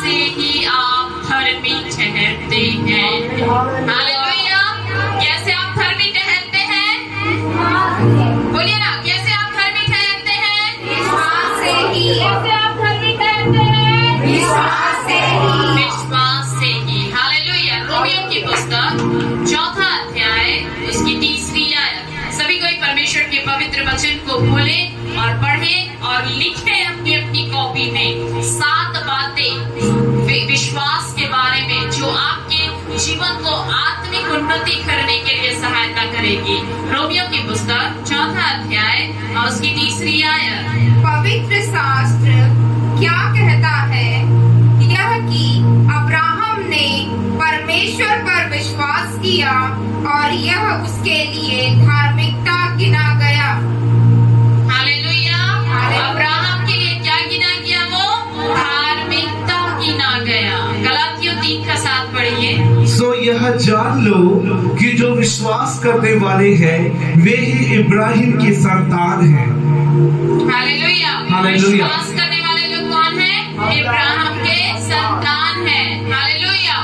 से ही आप धर्मी ठहरते हैं। हालेलुया। कैसे आप धर्मी ठहरते हैं? बोलिए ना, कैसे आप धर्मी ठहरते हैं? विश्वास से ही। कैसे आप धर्मी ठहरते हैं? विश्वास से ही। विश्वास से ही। हालेलुया। रोमियो की पुस्तक 4 अध्याय उसकी 3 आयत। सभी कोई परमेश्वर के पवित्र वचन को खोले और पढ़े और लिखे अपनी अपनी कॉपी में 7 बातें विश्वास के बारे में जो आपके जीवन को आत्मिक उन्नति करने के लिए सहायता करेगी। रोमियो की पुस्तक 4 अध्याय और उसकी 3 आयत। पवित्र शास्त्र क्या कहता है? यह कि अब्राहम ने परमेश्वर पर विश्वास किया और यह उसके लिए धार्मिकता गिना गया। हालेलुया। अब्राहम के लिए क्या गिना गया? वो धार्मिकता गिना गया। गलातियों 3:7 पढ़िए। सो यह जान लो कि जो विश्वास करने वाले हैं वे ही इब्राहिम की संतान हैं। हालेलुया। हालेलुया। विश्वास करने वाले लोग कौन है? इब्राहिम के संतान है। हालेलुया।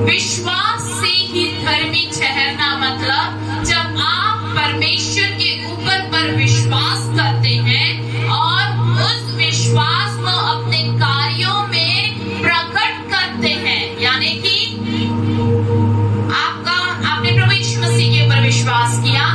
विश्वास से ही धर्मी ठहरना मतलब जब आप परमेश्वर के ऊपर पर विश्वास करते हैं और उस विश्वास को अपने कार्यों में प्रकट करते हैं, यानी कि आपने प्रभु यीशु मसीह के ऊपर विश्वास किया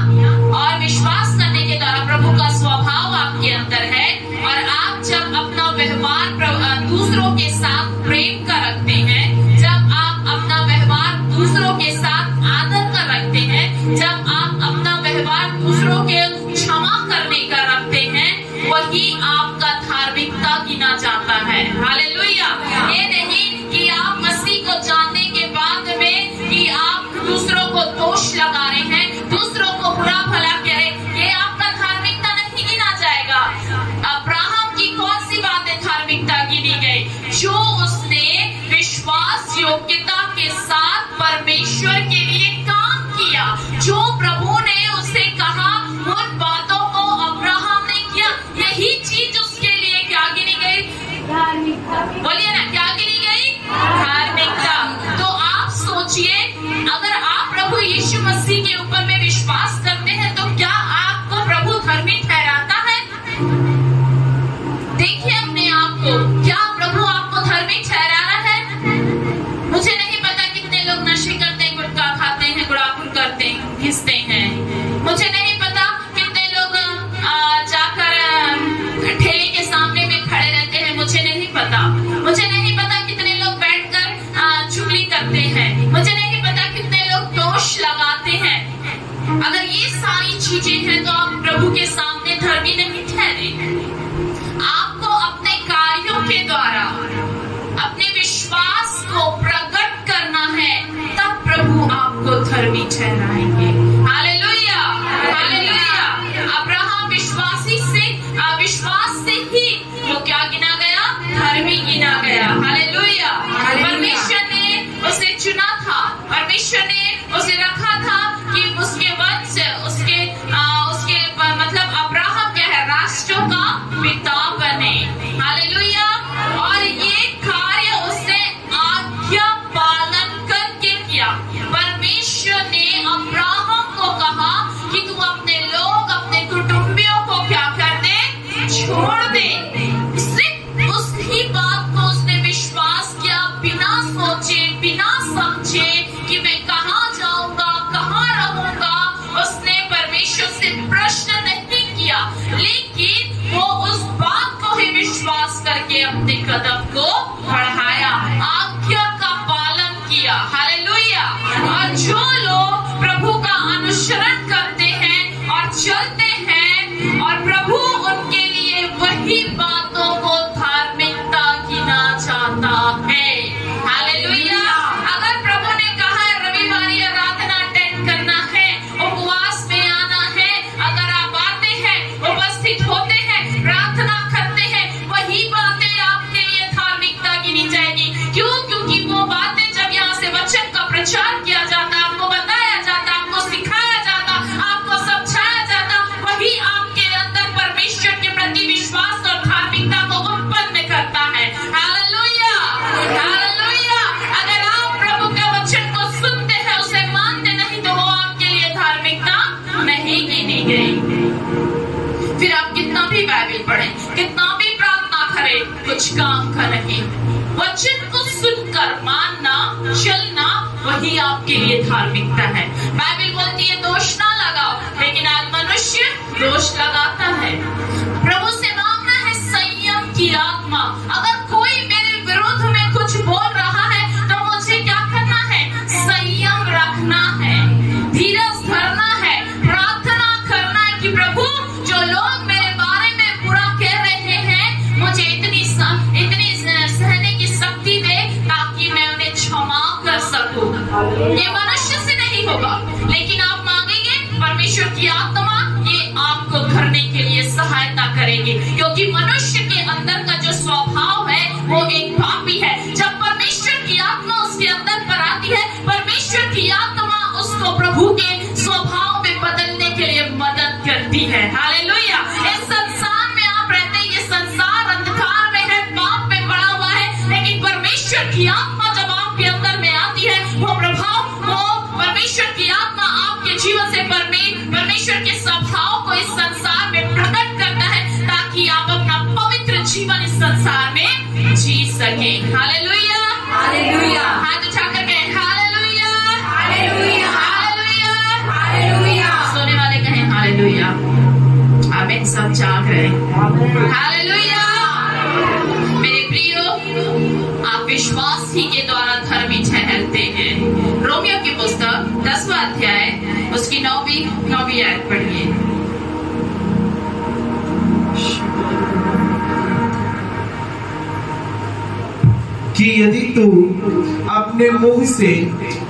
और विश्वास करने के द्वारा प्रभु का स्वभाव आपके अंदर है और आप जब अपना व्यवहार दूसरों के साथ प्रेम का रखते हैं, जब आप अपना व्यवहार दूसरों के साथ आदर का रखते हैं, जब आप अपना व्यवहार दूसरों के क्षमा करने का रखते हैं, वही आपका धार्मिकता गिना जाता है। हालेलुया। ये नहीं कि आप मसीह को जानने के बाद में कि आप दूसरों को दोष लगा रहे हैं, दूसरों को बुरा भला कह रहे, ये आपका धार्मिकता नहीं गिना जाएगा। अब्राहम की कौन सी बातें धार्मिकता गिनी गई? जो उसने विश्वास योग्यता के साथ परमेश्वर के लिए काम किया, जो प्रभु ने उसे कहा उन बातों को अब्राहम ने किया, यही चीज उसके लिए क्या गिनी गई? धार्मिकता। बोलिए ना, क्या गिनी गई? धार्मिकता। तो आप सोचिए, अगर आप प्रभु यीशु मसीह के ऊपर में विश्वास करते हैं तो क्या आपको प्रभु धर्मी ठहराता है? देखिए अपने आप को, क्या प्रभु आपको धर्मी ठहरा रहा है? मुझे नहीं पता कितने लोग नशे करते हैं, गुटखा खाते हैं, गुड़ाखुर करते हैं, घिसते हैं। मुझे नहीं पता कितने लोग जाकर ठेले के सामने में खड़े रहते हैं। मुझे नहीं पता। मुझे नहीं पता कितने लोग बैठकर चुगली करते हैं। मुझे नहीं पता कितने लोग दोष लगाते हैं। अगर ये सारी चीजें हैं तो आप प्रभु के सामने धर्मी नहीं ठहरे। आपको अपने कार्यों के द्वारा अपने विश्वास को प्रकट करना है, तब प्रभु आपको धर्मी ठहराएंगे। हालेलुया। हालेलुया। अब्राहम विश्वास से ही वो क्या गिना गया? धर्मी गिना गया। हालेलुया। परमेश्वर ने उसे चुना था, परमेश्वर ने उसे रखा था कि उसके वंश उसके मतलब अब्राहम क्या है? राष्ट्रों का पिता बने। हालेलुया। और ये कार्य उसने आज्ञा पालन करके किया। परमेश्वर ने अब्राहम को कहा कि तू अपने लोग, अपने कुटुंबियों को क्या कर दे? छोड़ दे। सिर्फ उसी बात को उसने विश्वास किया, बिना सोचे, बिना समझे कि मैं कहाँ जाऊंगा, कहाँ रहूंगा। उसने परमेश्वर से प्रश्न नहीं किया, लेकिन वो उस बात को ही विश्वास करके अपने कदम को बढ़ाया, आज्ञा का पालन किया। हालेलुया। और जो लोग प्रभु का अनुसरण करते हैं और चलते हैं और प्रभु उनके लिए वही बातों को धार्मिकता गिना जाता है। हालेलुया। अगर प्रभु ने कहा है रविवारी आराधना अटेंड करना है, उपवास में आना है, अगर आप आते हैं, उपस्थित होते हैं, प्रार्थना करते हैं, वही बातें आपके लिए काम का नहीं। वचन को सुनकर मानना, चलना, वही आपके लिए धार्मिकता है। बाइबल बोलती है दोष ना लगाओ, लेकिन आज मनुष्य दोष लगाता है। प्रभु से मांगना है संयम की आत्मा। अगर कोई मेरे विरुद्ध में कुछ बोल रहा है तो मुझे क्या करना है? संयम रखना है, धीरज धरना है, प्रार्थना करना है कि प्रभु जो लोग मेरे बारे में बुरा कह रहे हैं, मुझे इतनी सहने की शक्ति दे ताकि मैं उन्हें क्षमा कर सकूं। ये मनुष्य से नहीं होगा, लेकिन आप मांगेंगे, परमेश्वर की आत्मा ये आपको करने के लिए सहायता करेगी। क्योंकि मनुष्य के अंदर का जो स्वभाव है वो एक पापी है। जब परमेश्वर की आत्मा उसके अंदर पर आती है, परमेश्वर की आत्मा उसको प्रभु के स्वभाव में बदलने के लिए मदद करती है। हालेलुया। इस संसार में आप रहते हैं, ये संसार अंधकार में है, पाप में पड़ा हुआ है, लेकिन परमेश्वर की आत्मा जब आपके अंदर में आती है, वो प्रभाव, वो परमेश्वर की आत्मा आपके जीवन से परमेश्वर के स्वभाव को इस संसार में प्रकट करता है, ताकि आप अपना पवित्र जीवन इस संसार में जी सके। Hallelujah, hallelujah. हाथ उठाकर कहें हालेलुया, हालेलुया, हालेलुया, हालेलुया। सोने वाले कहें हालेलुया। आमीन। सब जाग रहे हैं। हालेलुया। मेरे प्रियो, आप विश्वास ही के द्वारा धर्मी ठहरते हैं। रोमियो की पुस्तक 10वां अध्याय उसकी 9वीं आयत पढ़िए। कि यदि तू अपने मुंह से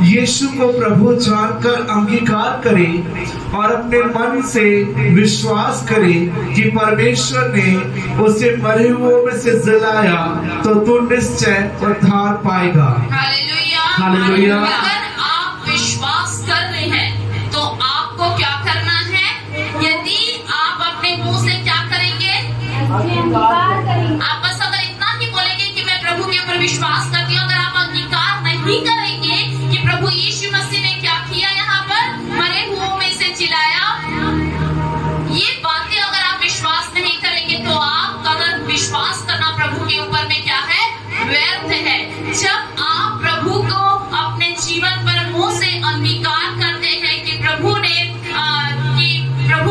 यीशु को प्रभु जानकर अंगीकार करे और अपने मन से विश्वास करे कि परमेश्वर ने उसे मरे हुओं में से जिलाया, तो तू निश्चय उद्धार पाएगा। Hallelujah, hallelujah. अगर आप विश्वास कर रहे हैं तो आपको क्या करना है? यदि आप अपने मुंह से क्या करेंगे? आप बस अगर इतना ही बोलेंगे कि मैं प्रभु के ऊपर विश्वास करती हूँ, अगर आप अंगीकार नहीं करेंगे कि प्रभु यीशु मसीह ने क्या किया, यहाँ पर मरे हुओं में से जिलाया, ये बातें अगर आप विश्वास नहीं करेंगे तो आप अगर विश्वास करना प्रभु के ऊपर में क्या है? व्यर्थ है। जब आप प्रभु को अपने जीवन पर मुंह से अंगीकार करते हैं कि प्रभु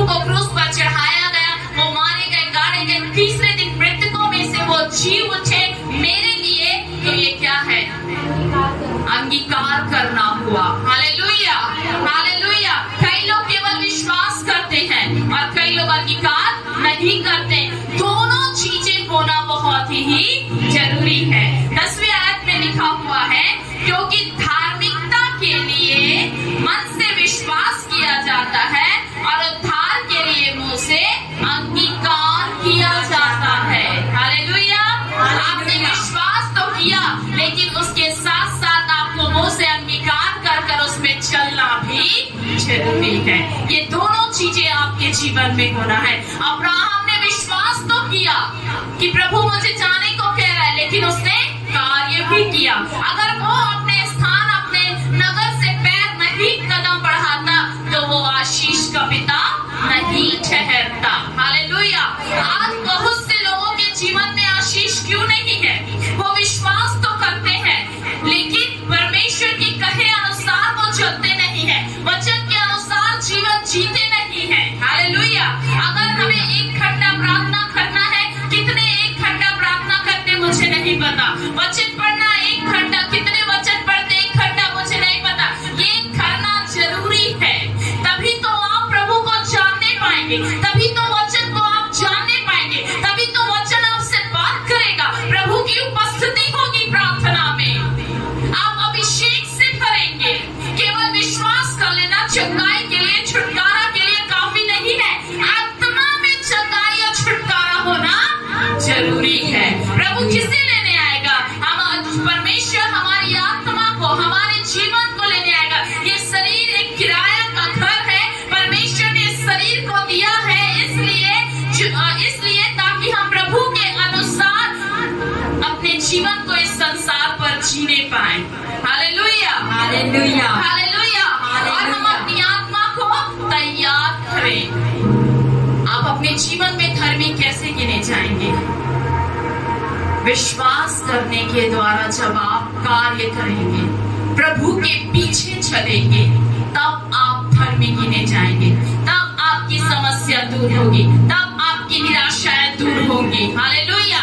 को क्रूस पर चढ़ाया गया, वो मारे गए, गाड़े गए, तीसरे दिन मृतकों में से वो जी उठे मेरे लिए, तो ये क्या है? अंगीकार करना हुआ। Hallelujah, hallelujah. कई लोग केवल विश्वास करते हैं और कई लोग अंगीकार नहीं करते। दोनों चीजें होना बहुत ही जरूरी है। 10वीं आयत में लिखा हुआ है, क्योंकि धार्मिकता के लिए मन से विश्वास किया जाता है और उद्धार के लिए मुंह से अंगीकार किया जाता है। हालेलुया। आपने विश्वास तो किया, लेकिन उसके साथ साथ आपको मुंह से अंगीकार कर उसमें चलना भी जरूरी है। ये दोनों चीजें आपके जीवन में होना है। अब्राहम ने विश्वास तो किया कि प्रभु मुझे जाने को कह रहा है, लेकिन उसने कार्य भी किया। अगर वो अपने स्थान, अपने नगर से पैर नहीं कदम बढ़ाता तो वो आशीष का पिता नहीं ठहरता। हालेलुया। आज बहुत से लोगों के जीवन में आशीष क्यों नहीं है? वो विश्वास तो करते हैं, लेकिन परमेश्वर के कहे अनुसार वो चलते नहीं है, वचन के अनुसार जीवन जीते नहीं है। हालेलुया। अगर हमें एक घंटा प्रार्थना करना है, कितने एक घंटा प्रार्थना करते मुझे नहीं पता। वचन पढ़ना 1 घंटा, कितने वचन पढ़ते 1 घंटा मुझे नहीं पता। ये करना जरूरी है, तभी तो आप प्रभु को जानने पाएंगे, तभी तो वचन को आप जानने पाएंगे, तभी तो वचन आपसे बात करेगा। प्रभु की उपस्थिति होगी प्रार्थना में, आप अभिषेक से करेंगे। केवल विश्वास कर लेना चंगाई के लिए, छुटकारा के लिए काफी नहीं है। आत्मा में चंगाई और छुटकारा होना जरूरी है। प्रभु किसे लेने आएगा? परमेश्वर हमारी आत्मा को, हमारे जीवन को लेने आएगा। ये शरीर एक किराया का घर है, परमेश्वर ने शरीर को दिया है इसलिए ताकि हम प्रभु के अनुसार अपने जीवन को इस संसार पर जीने पाए। Hallelujah, hallelujah, hallelujah. और हम अपनी आत्मा को तैयार करें। आप अपने जीवन में धर्मी कैसे गिने जाएंगे? विश्वास करने के द्वारा जब आप कार्य करेंगे, प्रभु के पीछे चलेंगे, तब आप धर्मी गिने जाएंगे, तब आपकी समस्या दूर होगी, तब आपकी निराशाएं दूर होंगी। हालेलुया।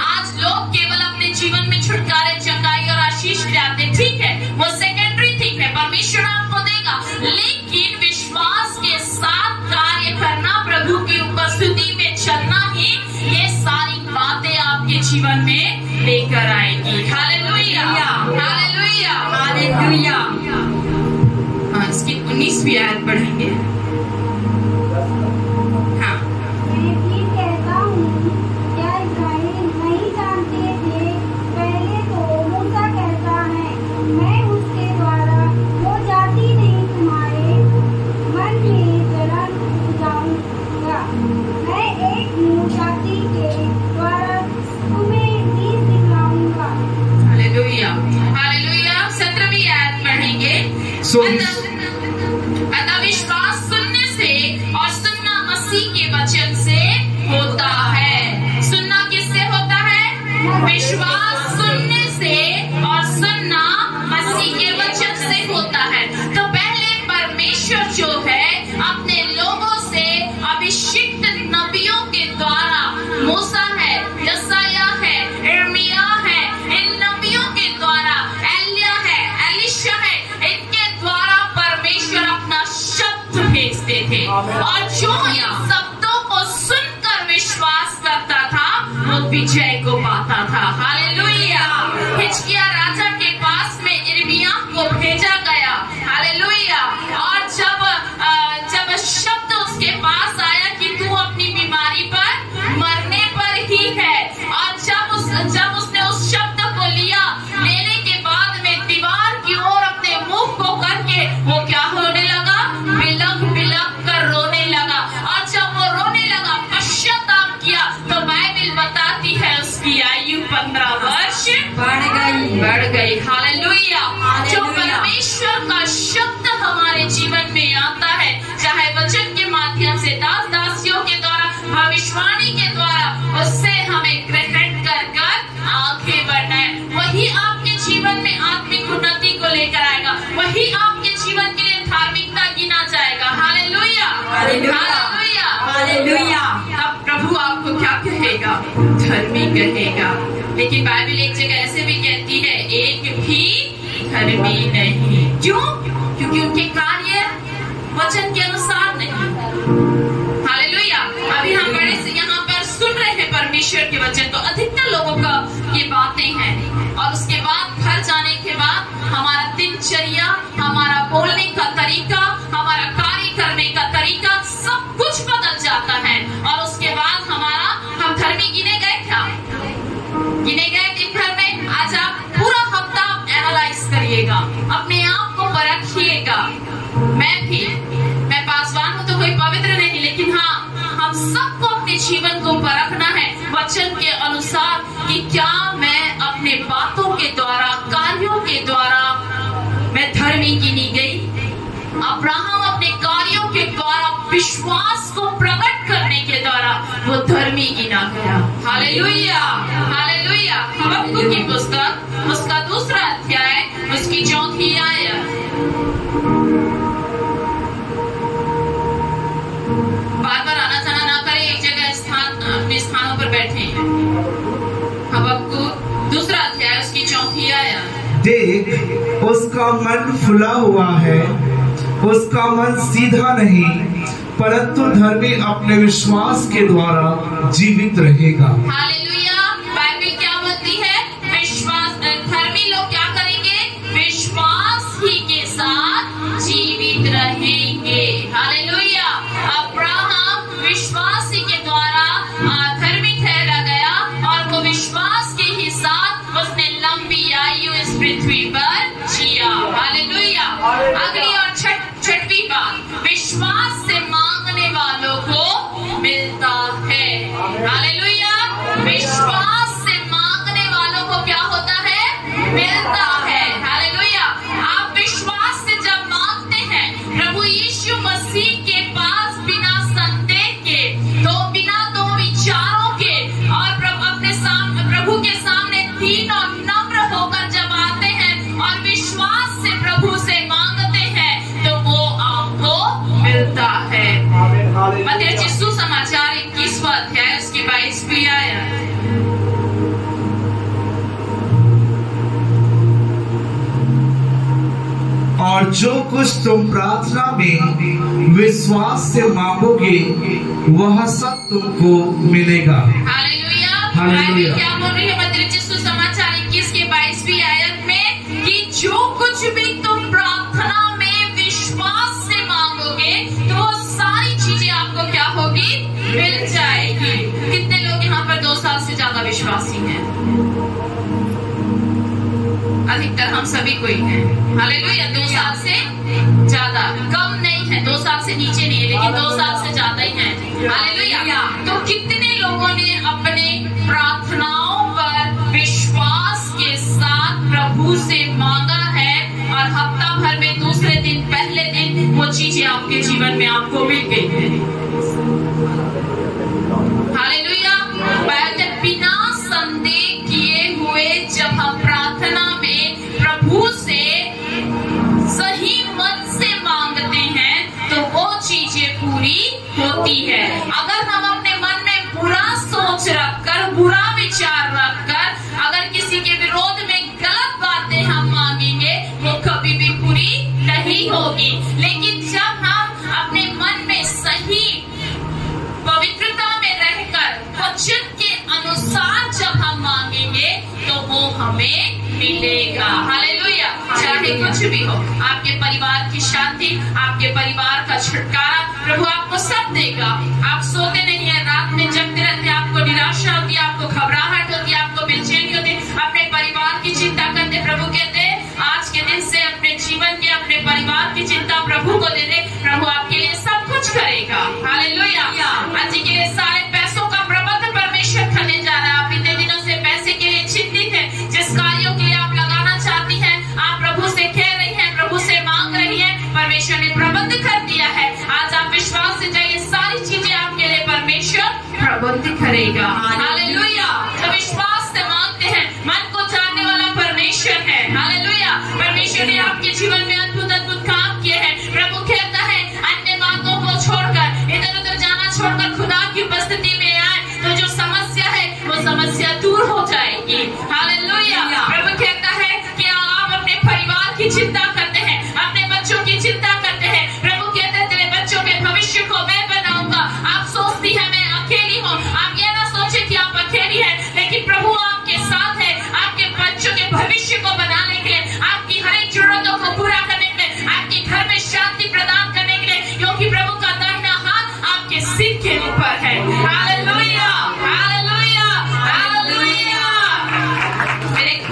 आज लोग केवल अपने जीवन में छुटकारे, चंगाई और आशीष चाहते हैं। ठीक है, वो सेकेंडरी थिंग है, परमेश्वर आपको देगा, लेकिन विश्वास के साथ कार्य करना, प्रभु की उपस्थिति में चलना ही ये सारी बातें आपके जीवन में लेकर आएगी। Hallelujah, hallelujah, hallelujah. इसकी 19वीं आयत पढ़ेंगे। हाँ, मैं भी कहता हूँ, क्या इस्राएली नहीं जानते थे? पहले तो मूसा कहता है, मैं उसके द्वारा वो जाति नहीं तुम्हारे मन में जलन जाऊंगा, मैं एक न्यू जाति के द्वारा तुम्हें बीज दिखलाऊंगा। Hallelujah, hallelujah. 17वीं आयत पढ़ेंगे। अतः विश्वास सुनने से और सुनना मसीह के वचन से होता है। सुनना किससे होता है? विश्वास सुनने से और सुनना मसीह के वचन से होता है। तो पहले परमेश्वर जो है अपने लोगों से अभिषिक्त नबियों के द्वारा, मूसा है, यशायाह है, यिर्मयाह है, इन नबियों के द्वारा, एलिया है, एलीशा है, इनके द्वारा परमेश्वर अपना शब्द भेजते थे, और जो इन शब्दों को सुनकर विश्वास करता था वो विजय को पाता था। हालेलुया। हिजकिय्याह राजा के पास में यिर्मयाह को भेजा गया। हालेलुया। और जब शब्द उसके पास आया कि तू अपनी बीमारी पर मरने पर ही है, और जब उसने उस शब्द को लिया, लेने के बाद में दीवार की ओर अपने मुंह को करके वो क्या होने लगा? बिलख बिलख कर रोने लगा। और जब वो रोने लगा, पश्चाताप किया, तो बाइबल बताती है उसकी आयु 15 वर्ष बढ़ गई। हालेलुया। जो परमेश्वर का शब्द हमारे जीवन में आता है, चाहे वचन के माध्यम से, दास दासियों के द्वारा, भविष्यवाणी के द्वारा, उससे हमें ग्रहण कर आगे बढ़ना है। वही आपके जीवन में आत्मिक उन्नति को लेकर आएगा, वही आपके जीवन के लिए धार्मिकता गिना जाएगा। Hallelujah, hallelujah, hallelujah. तब प्रभु आपको क्या कहेगा? धर्मी कहेगा। लेकिन बाइबल एक जगह ऐसे भी कहती है, एक भी धर्मी नहीं। क्यों? क्योंकि उनके कार्य वचन के अनुसार नहीं। हालेलुया। अभी हम बड़े से यहाँ पर सुन रहे हैं परमेश्वर के वचन, तो अधिकतर लोगों का ये बातें हैं, और उसके बाद घर जाने के बाद हमारा दिनचर्या, हमारा बोलने का तरीका, हमारा कार्य करने का तरीका, सब कुछ बदल जाता है। और उसके बाद हम धर्मी गिने गए क्या? गिने गए दिन भर में? आज आप पूरा हफ्ता एनालाइज करिएगा, अपने आप को परखिएगा। मैं पासवान हूँ तो कोई पवित्र नहीं, लेकिन हाँ, हम सबको अपने जीवन को परखना है वचन के अनुसार कि क्या मैं अपने बातों के द्वारा, कार्यों के द्वारा मैं धर्मी गिनी गई। अब्राहम अपने कार्यों के द्वारा, विश्वास को प्रकट करने के द्वारा वो धर्मी गिना गया। Hallelujah, hallelujah. हबक्कुक की पुस्तक, उसका 2रा अध्याय, उसकी 4वीं आयत। बार बार आना जाना ना करें, एक जगह अपने स्थानों पर बैठे। हबक्कुक 2रा अध्याय, उसकी 4वीं आयत। देख, उसका मन फुला हुआ है, उसका मन सीधा नहीं, परंतु धर्मी अपने विश्वास के द्वारा जीवित रहेगा। हालेलुया। बाइबल क्या बोलती है? विश्वास, धर्मी लोग क्या करेंगे? विश्वास ही के साथ जीवित रहेंगे। हालेलुया। अब्राहम विश्वास ही के द्वारा धर्मी ठहरा गया, और वो विश्वास के ही साथ उसने लंबी आयु इस पृथ्वी पर जिया। हालेलुया। अगली और छठवीं बात, विश्वास से मांगने वालों को मिलता है। हालेलुया। और जो कुछ तुम प्रार्थना में विश्वास से मांगोगे वह सब तुमको मिलेगा। हालेलुया। हालेलुया। क्या बोल रही है मत्ती रचित सुसमाचार 21 के 22वीं आयत में कि जो कुछ भी तुम प्रार्थना में विश्वास से मांगोगे तो वो सारी चीजें आपको क्या होगी, मिल जाएगी। कितने लोग यहाँ पर 2 साल से ज्यादा विश्वासी हैं? अधिकतर हम सभी कोई हैं। हालेलुया। 2 साल से ज्यादा, कम नहीं है, 2 साल से नीचे नहीं है, लेकिन 2 साल से ज्यादा ही है। हालेलुया। तो कितने लोगों ने अपने प्रार्थनाओं पर विश्वास के साथ प्रभु से मांगा है और हफ्ता भर में दूसरे दिन, पहले दिन वो चीजें आपके जीवन में आपको मिल गई है। हालेलुया। बिना संदेह किए हुए जब हम प्रार्थना में प्रभु से सही मन से मांगते हैं तो वो चीजें पूरी होती है। अगर हम अपने मन में बुरा सोच रखकर, बुरा विचार रखकर अगर किसी के विरोध में गलत बातें हम मांगेंगे वो कभी भी पूरी नहीं होगी। लेकिन जब हम अपने मन में सही पवित्रता में रहकर वचन के अनुसार जब हम मांगेंगे तो वो हमें मिलेगा। हालेलुया। चाहे कुछ भी हो, आपके परिवार की शांति, आपके परिवार का छुटकारा प्रभु आपको सब देगा। आप सोते नहीं है, रात में जगते रहते, आपको निराशा होती है, आपको घबराहट होती है, आपको बेचैनी होती है, अपने परिवार की चिंता करते। प्रभु कहते हैं आज के दिन से अपने जीवन के, अपने परिवार की चिंता प्रभु को दे दे, प्रभु आपके लिए सब कुछ करेगा। हालेलुया। आज के लिए सारे पैसों का प्रबंध परमेश्वर करने जा रहा है। आप इतने दिनों से पैसे के लिए चिंतित हैं, जिस कार्यों के लिए आप लगाना चाहती हैं, आप प्रभु से कह रही हैं, प्रभु से मांग रही हैं, परमेश्वर ने प्रबंध कर दिया है। आज आप विश्वास से जाइए, सारी चीजें आपके लिए परमेश्वर प्रबंध करेगा। हालेलुया। तो विश्वास से मांगते हैं, मन को जानने वाला परमेश्वर है। हालेलुया। परमेश्वर ने आपके जीवन में अद्भुत अद्भुत काम किए हैं। प्रभु कहता है अन्य बातों को छोड़कर, इधर उधर जाना छोड़कर खुदा की उपस्थिति में आए तो जो समस्या है वो समस्या दूर हो जाएगी। हालेलुया। प्रभु कहता है कि आप अपने परिवार की चिंता करते हैं, अपने बच्चों की चिंता करते हैं। प्रभु कहते हैं तेरे बच्चों के भविष्य को मैं बनाऊंगा। आप सोचती है मैं अकेली हूँ, आप ये ना सोचे कि आप अकेली है, लेकिन प्रभु आपके साथ है। आपके बच्चों के भविष्य को बनाने के लिए, आपकी हर एक जरूरतों को पूरा करने के लिए, आपके घर में शांति प्रदान करने के लिए, क्योंकि प्रभु का दाहिना हाथ आपके सिर के ऊपर है। हालेलुया। हालेलुया। हालेलुया।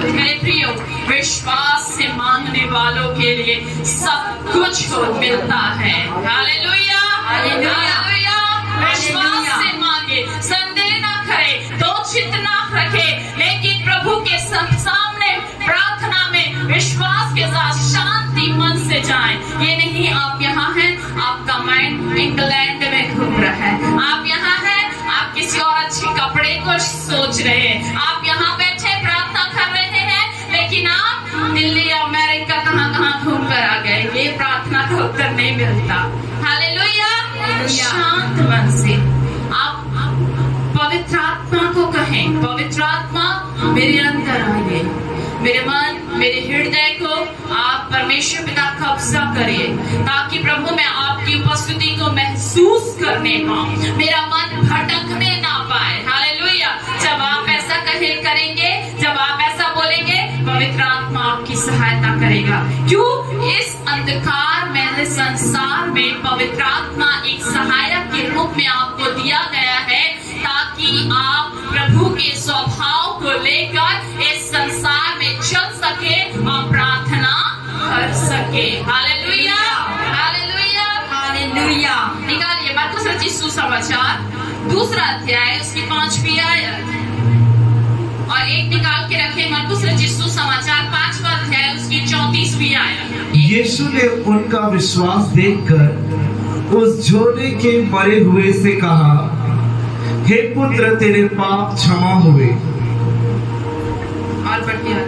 मेरे प्रियो, विश्वास से मांगने वालों के लिए सब कुछ मिलता है। हालेलुया। हालेलुया। विश्वास से मांगे, संदेह ना करे, दो चित्त ना रखे, लेकिन प्रभु के सामने प्रार्थना में विश्वास के साथ शांति मन से जाएं। ये नहीं आप यहाँ हैं, आपका माइंड इंग्लैंड में घूम रहा है, आप यहाँ हैं, आप किसी और अच्छे कपड़े को सोच रहे हैं, आप यहाँ बैठे प्रार्थना कर रहे हैं, लेकिन आप दिल्ली अमेरिका कहाँ घूम कर आ गए। ये प्रार्थना का उत्तर नहीं मिलता। हालेलुया। शांत मन से आप पवित्र आत्मा को कहें, पवित्र आत्मा मेरे अंदर आइए, मेरे मन, मेरे हृदय को आप परमेश्वर पिता कब्जा करिए, ताकि प्रभु मैं आपकी उपस्थिति को महसूस करने पाऊं, मेरा मन भटकने ना पाए। हालेलुया। जब आप ऐसा करेंगे, जब आप ऐसा बोलेंगे, पवित्र आत्मा आपकी सहायता करेगा। क्यों? इस अंधकार में संसार में पवित्र आत्मा एक सहायक के रूप में आपको दिया गया है, ताकि आप प्रभु के स्वभाव को लेकर इस संसार में चल सके और प्रार्थना कर सके। हालेलुया। हालेलुया। हालेलुया। निकालिए मरकुस रचित सुसमाचार 2 अध्याय उसकी 5वीं आयत, और एक निकाल के रखे मरकुस रचित सुसमाचार 5वां अध्याय उसकी 34वीं आयत। यीशु ने उनका विश्वास देखकर उस झोले के मरे हुए से कहा, हे पुत्र तेरे पाप क्षमा हुए। और बढ़िया।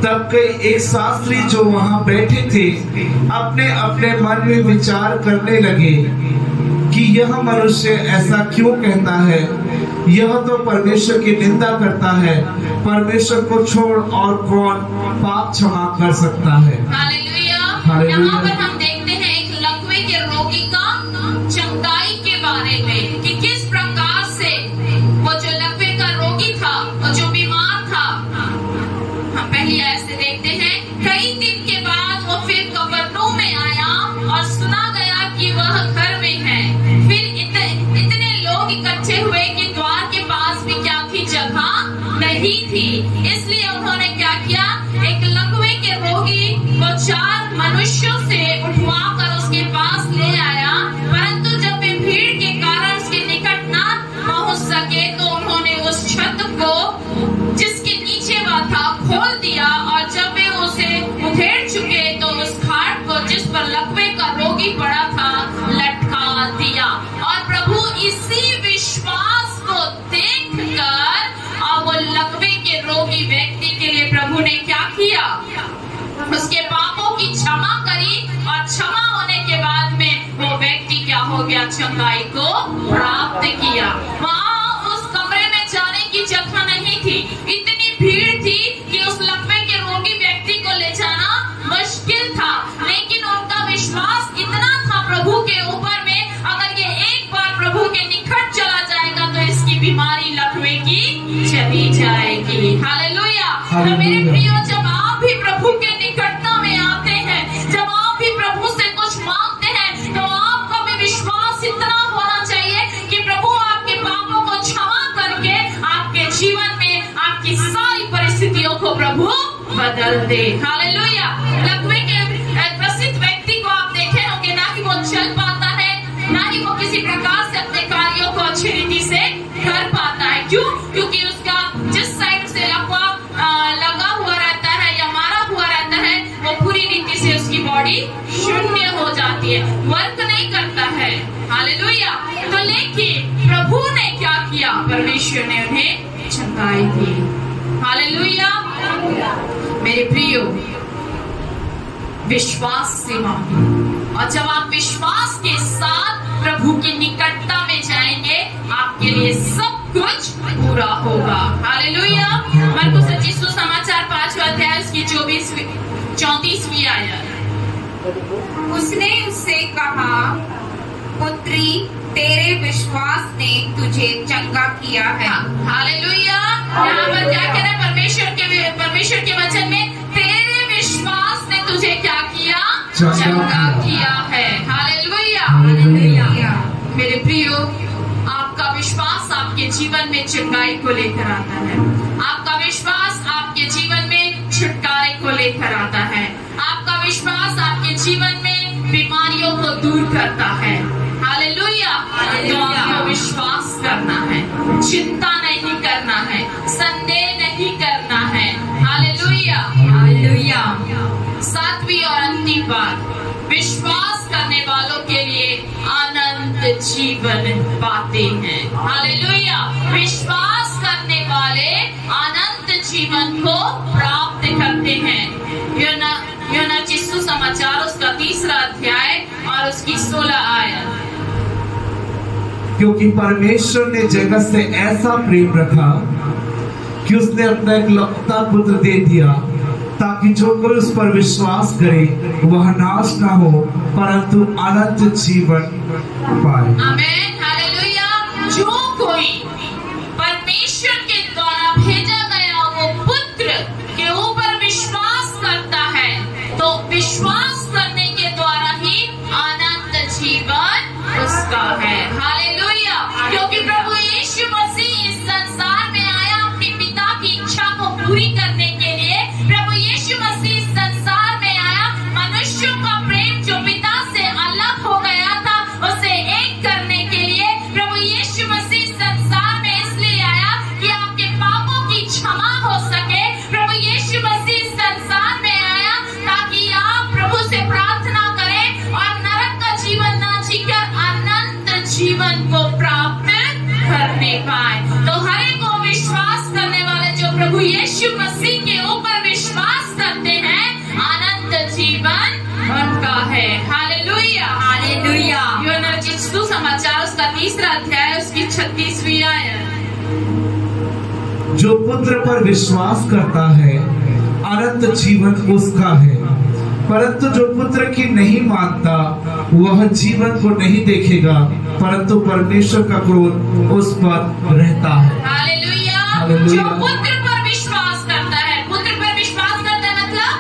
तब कई एक शास्त्री जो वहां बैठे थे अपने अपने मन में विचार करने लगे कि यह मनुष्य ऐसा क्यों कहता है, यह तो परमेश्वर की निंदा करता है। परमेश्वर को छोड़ और कौन पाप क्षमा कर सकता है। हालेलुया। हालेलुया। यहाँ पर हम देखते हैं एक लकवे के रोगी का चंगाई के बारे में कि किस प्रकार से वो जो लकवे का रोगी था, वो जो बीमार था, हम पहली आयत से देखते हैं। कई दिन के बाद वो फिर कफरनहूम में आया और सुना गया कि वह घर में है। फिर इतने लोग इकट्ठे हुए कि द्वार के पास भी क्या थी, जगह नहीं थी। इसलिए उन्होंने क्या किया, एक लकवे के रोगी को 4 मनुष्यों से उठवाकर उसके पास ले आया। परंतु जब वे भीड़ के कारण उसके निकट न पहुंच सके तो उन्होंने उस छत को जिसके नीचे वह था खोल दिया, और जब वे उसे उधेड़ चुके तो उस खाट को जिस पर लकवे का रोगी पड़ा था लटका दिया। और प्रभु इसी विश्वास को देखकर और वो लकवे के रोगी व्यक्ति के लिए प्रभु ने क्या किया, उसके पापों की क्षमा करी, और क्षमा होने के बाद में वो व्यक्ति क्या हो गया, चंगाई को प्राप्त किया। वहाँ उस कमरे में जाने की जगह नहीं थी, इतनी भीड़ थी कि उस लकवे के रोगी व्यक्ति को ले जाना मुश्किल था। लेकिन उनका विश्वास इतना था प्रभु के ऊपर में, अगर ये एक बार प्रभु के निकट चला जाएगा तो इसकी बीमारी लकवे की चली जाएगी। हालेलुया। तो मेरे प्रियो, जब आप भी प्रभु के निकटता में आते हैं, जब आप भी प्रभु से कुछ मांगते हैं, तो आपका भी विश्वास इतना होना चाहिए कि प्रभु आपके पापों को क्षमा करके आपके जीवन में आपकी सारी परिस्थितियों को प्रभु बदल दे। हालेलुया। लकवे के प्रसिद्ध व्यक्ति को आप देखे होंगे, ना कि वो चल पाता है, ना ही वो किसी प्रकार से अपने कार्यों को अच्छी रीति से कर पाता है। क्यों? क्योंकि उसका जिस साइड से लकवा लगा हुआ रहता है या मारा हुआ रहता है, वो पूरी रीति से उसकी बॉडी शून्य हो जाती है, वर्क नहीं करता है। हालेलुया। तो लेकिन प्रभु ने क्या किया, परमेश्वर ने उन्हें चंगाई दी। हालेलुया। मेरे प्रियो, विश्वास से मांगे, और जब आप विश्वास के साथ प्रभु की निकटता में जाएंगे, आपके लिए सब कुछ पूरा होगा। हालेलुया। मरकुस रचित सुसमाचार 5वां अध्याय उसकी 34वीं आयत। उसने उससे कहा, पुत्री, तेरे विश्वास ने तुझे चंगा किया है। हालेलुया। यहाँ पर क्या कह रहा है, परमेश्वर के वचन में, तेरे विश्वास ने तुझे क्या किया, चंगा किया है। हालेलुया। हालेलुया। मेरे प्रियो, आपका विश्वास आपके जीवन में चंगाई को लेकर आता है। आपका विश्वास आपके जीवन में छुटकारे को लेकर आता है। आपका विश्वास आपके जीवन में बीमारियों को दूर करता है। हालेलुया। तो आपको विश्वास करना है, चिंता नहीं करना है, संदेह नहीं करना है। हालेलुया। हालेलुया। 7वीं और अंतिम बात, विश्वास करने वालों के लिए अनंत जीवन पाते हैं। हालेलुया। विश्वास करने वाले अनंत जीवन को प्राप्त करते हैं। यूहन्ना चिस्सू समाचार उसका 3रा अध्याय और उसकी 16 आयत। क्योंकि परमेश्वर ने जगत से ऐसा प्रेम रखा कि उसने अपना एकलौता पुत्र दे दिया, ताकि जो कोई उस पर विश्वास करे वह नाश ना हो परंतु अनंत जीवन पाए। आमीन। हालेलुया। जो कोई परमेश्वर के द्वारा भेजा गया वो पुत्र के ऊपर विश्वास करता है, तो विश्वास करने के द्वारा ही अनंत जीवन उसका है। हालेलुया। क्योंकि प्रभु यीशु मसीह इस संसार में आया अपने पिता की इच्छा को पूरी करने के लिए। प्रभु यीशु मसीह इस संसार में आया मनुष्यों का प्रेम जो पिता से अलग हो गया था उसे एक करने के लिए। प्रभु यीशु मसीह संसार में इसलिए आया कि आपके पापों की क्षमा हो सके। प्रभु यीशु मसीह संसार में आया ताकि आप प्रभु से प्रार्थना करें और नरक का जीवन ना जीकर अनंत जीवन को प्राप्त करने पाए। तो हर एक को विश्वास करने वाले जो प्रभु यीशु मसीह के ऊपर विश्वास करते हैं, अनंत जीवन उनका है। हालेलुया। हालेलुया। यूहन्ना चिस्सू समाचार उसका 3रा अध्याय उसकी 36वीं आयत। जो पुत्र पर विश्वास करता है अनंत जीवन उसका है, परंतु जो पुत्र की नहीं मानता वह जीवन को नहीं देखेगा, परंतु परमेश्वर का क्रोध उस पर रहता है। हालेलुया। जो पुत्र पर विश्वास करता है, पुत्र पर विश्वास करता है मतलब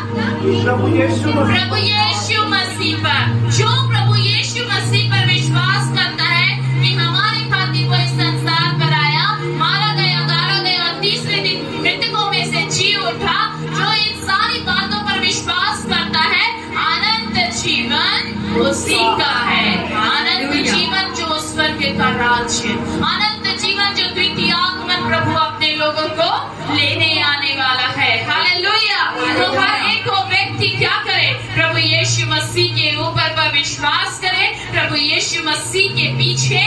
प्रभु यीशु मसीह पर। जो प्रभु यीशु मसीह पर विश्वास करता है कि हमारे खातिर वो इस संसार पर आया, मारा गया, गाड़ा गया और तीसरे दिन मृतकों में से जी उठा, जो इन सारी बातों पर विश्वास करता है, अनंत जीवन उसी का है। अनंत जीवन जो स्वर्ग का राज्य है, अनंत जीवन जो द्वितीय आगमन प्रभु अपने लोगों को लेने आने वाला है। हालेलुया। तो हर एक व्यक्ति क्या करे? प्रभु यीशु मसीह के ऊपर पर विश्वास करे, प्रभु यीशु मसीह के पीछे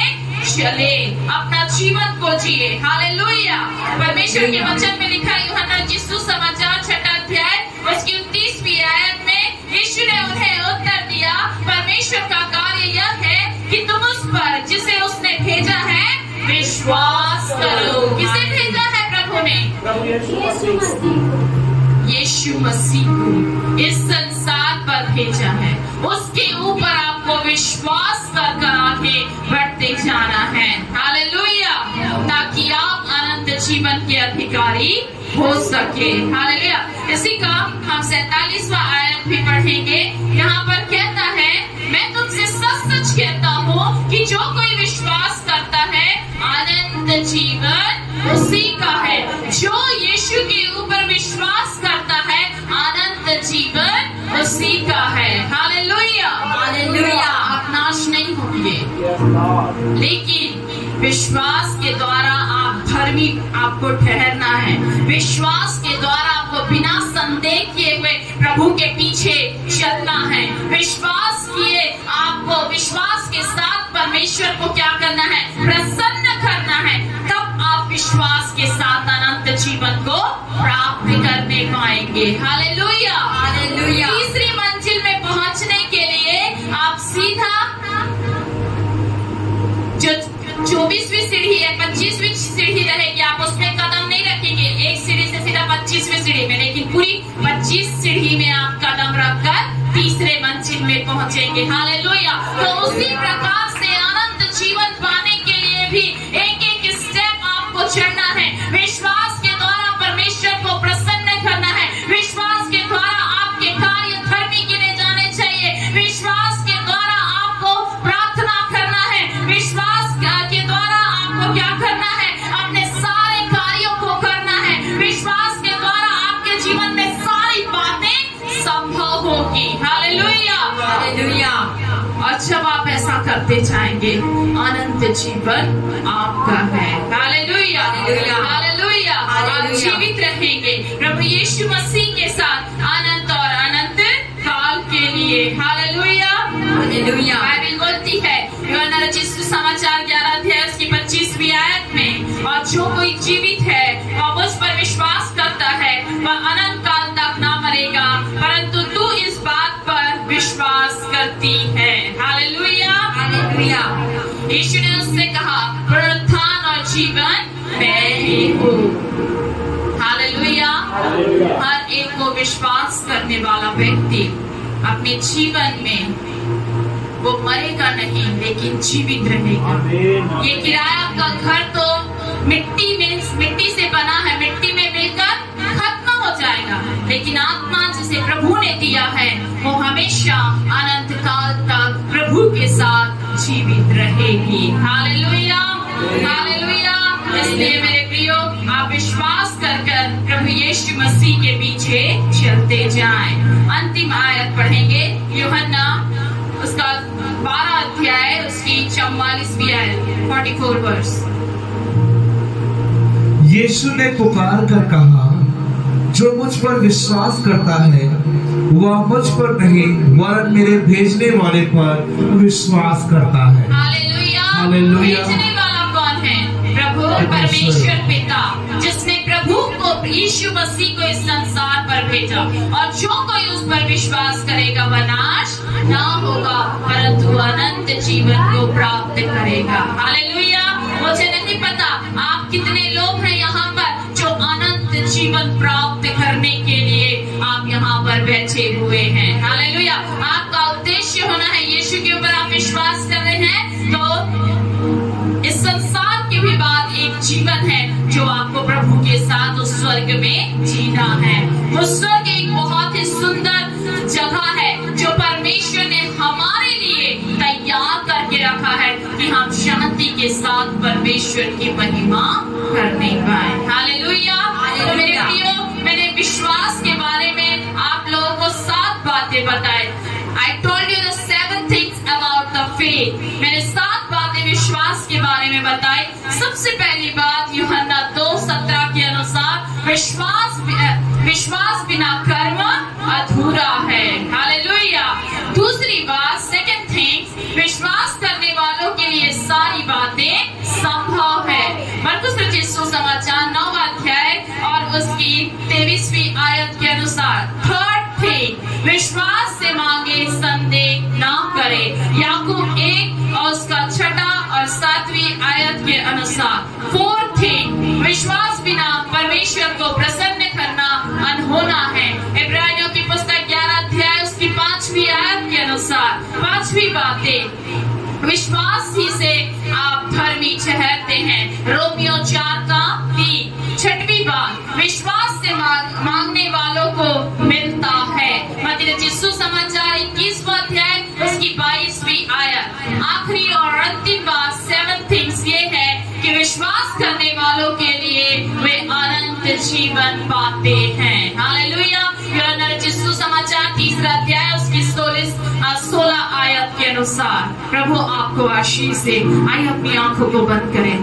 चले, अपना जीवन को जिए। हालेलुया। परमेश्वर के वचन में लिखा है, यूहन्ना जिसु समाचार 6 अध्याय उसकी 29वीं आयत में यीशु ने उन्हें उत्तर दिया, परमेश्वर का कार्य यह है कि तुम उस पर जिसे उसने भेजा है विश्वास करो। किसे भेजा है प्रभु ने? यीशु मसीह को इस संसार पर भेजा है, उसके ऊपर आपको विश्वास कर आगे बढ़ते जाना है। हालेलुया। ताकि आप अनंत जीवन के अधिकारी हो सके। हालेलुया। इसी का हम 47वां आयत भी पढ़ेंगे। यहाँ पर कहता है, मैं तुमसे सच सच कहता हूँ कि जो कोई विश्वास करता है अनंत जीवन उसी का है। जो यीशु के ऊपर विश्वास करता है अनंत जीवन उसी का है। हालेलुया। हालेलुया। आप नाश नहीं होंगे, लेकिन विश्वास के द्वारा आप धर्मी आपको ठहरना है। विश्वास के द्वारा आपको बिना संदेह किए हुए प्रभु के पीछे चलना है। विश्वास किए आपको विश्वास के साथ परमेश्वर को क्या करना है? प्रसन्न करना है। तब आप विश्वास के साथ अनंत जीवन को प्राप्त करने पाएंगे। हालेलुया। हालेलुया। तीसरी मंजिल में पहुंचने के लिए आप सीधा जो 24वीं सीढ़ी है, 25वीं सीढ़ी रहेगी, आप उसमें कदम नहीं रखेंगे। एक सीढ़ी से सीधा 25वीं सीढ़ी में, लेकिन पूरी 25 सीढ़ी में आप कदम रखकर तीसरे मंजिल में पहुंचेंगे। हालेलुया। तो उसी प्रकार से अनंत जीवन पाने के लिए भी एक एक स्टेप आपको चढ़ना है। विश्वास के द्वारा परमेश्वर को प्रसन्न करना है। विश्वास के द्वारा आपके कार्य धर्मी गिने जाने चाहिए। विश्वास के द्वारा आपको प्रार्थना करना है। विश्वास के द्वारा आपको क्या करना है? अपने सारे कार्यों को करना है। विश्वास के द्वारा आपके जीवन में सारी बातें संभव होगी। हालेलुया। हालेलुया। और जब आप ऐसा करते जाएंगे अनंत जीवन आपका है। हालेलुया। हालेलुया। आप जीवित रहेंगे प्रभु यीशु मसीह के साथ अनंत और अनंत काल के लिए। हालेलुया। हालेलुया। बाइबल बोलती है यूहन्ना रचित सुसमाचार 11 अध्याय उसकी 25वीं आयत में, और जो कोई जीवित है और उस पर विश्वास करता है वह अनंत काल तक ना मरेगा, परंतु तू इस बात पर विश्वास करती है। हालेलुया। हालेलुया। यीशु ने उससे कहा, पुनरुत्थान और जीवन मैं ही हूँ। हालेलुया। हर एक को विश्वास करने वाला व्यक्ति अपने जीवन में वो मरेगा नहीं, लेकिन जीवित रहेगा। ये किराया का घर तो मिट्टी से बना है, मिट्टी में मिलकर खत्म हो जाएगा, लेकिन आत्मा जिसे प्रभु ने दिया है वो हमेशा अनंत काल तक प्रभु के साथ जीवित रहेगी। हालेलुया। हालेलुया। इसलिए मेरे प्रियो, आप विश्वास कर प्रभु यीशु मसीह के पीछे चलते जाएं। अंतिम आयत पढ़ेंगे, यूहन्ना उसका 12 अध्याय उसकी 44वीं आयत, 44 वर्स। यीशु ने पुकार कर कहा, जो मुझ पर विश्वास करता है वह मुझ पर नहीं वरन मेरे भेजने वाले पर विश्वास करता है। हालेलुया। हालेलुया। भेजने वाला कौन है? प्रभु परमेश्वर पिता, जिसने प्रभु को यीशु मसीह को इस संसार पर भेजा, और जो कोई उस पर विश्वास करेगा वह नाश ना होगा, परंतु अनंत जीवन को प्राप्त करेगा। हालेलुया। मुझे नहीं पता आप कितने लोग हैं यहाँ पर जो है जो आपको प्रभु के साथ उस स्वर्ग में जीना है। वो स्वर्ग एक बहुत ही सुंदर जगह है जो परमेश्वर ने हमारे लिए तैयार करके रखा है कि हम शांति के साथ परमेश्वर की महिमा करने पाए। हालेलुया। तो मेरे प्रियो, मैंने विश्वास के बारे में आप लोगों को 7 बातें बताई। I told you the 7 things about the faith. मैंने 7 बातें विश्वास के बारे में बताई। सबसे पहली बात यूहन्ना 2:17 के अनुसार विश्वास बिना कर्म अधूरा है। हालेलुया। दूसरी बात, सेकंड थिंग, विश्वास करने वालों के लिए सारी बातें संभव है। मरकुस रचित सुसमाचार 9वां अध्याय और उसकी 23वीं आयत के अनुसार। थर्ड थिंग, विश्वास से मांगे, संदेह न करे। याकूब 1 और उसका 6 और 7वीं आयत के अनुसार। फोर्थ थिंग, विश्वास बिना परमेश्वर को प्रसन्न करना अनहोना है। इब्रानियों की पुस्तक 11 अध्याय उसकी 5वीं आयत के अनुसार। 5वीं बातें, विश्वास ही से आप धर्मी ठहरते हैं। रोमियो 4:3। 6वीं बात, विश्वास से मांगने वालों को मिलता है। मत्ती रचित सुसमाचार 21वां अध्याय उसकी 22वीं आयत। आखिरी और अंतिम बात, 7 थिंग्स ये है कि विश्वास करने वालों के लिए वे अनंत जीवन पाते हैं। हालेलुया। यूहन्ना रचित सुसमाचार 3रा अध्याय उसकी 16 आयत के अनुसार। प्रभु आपको आशीष दे। आइए अपनी आंखों को बंद करें।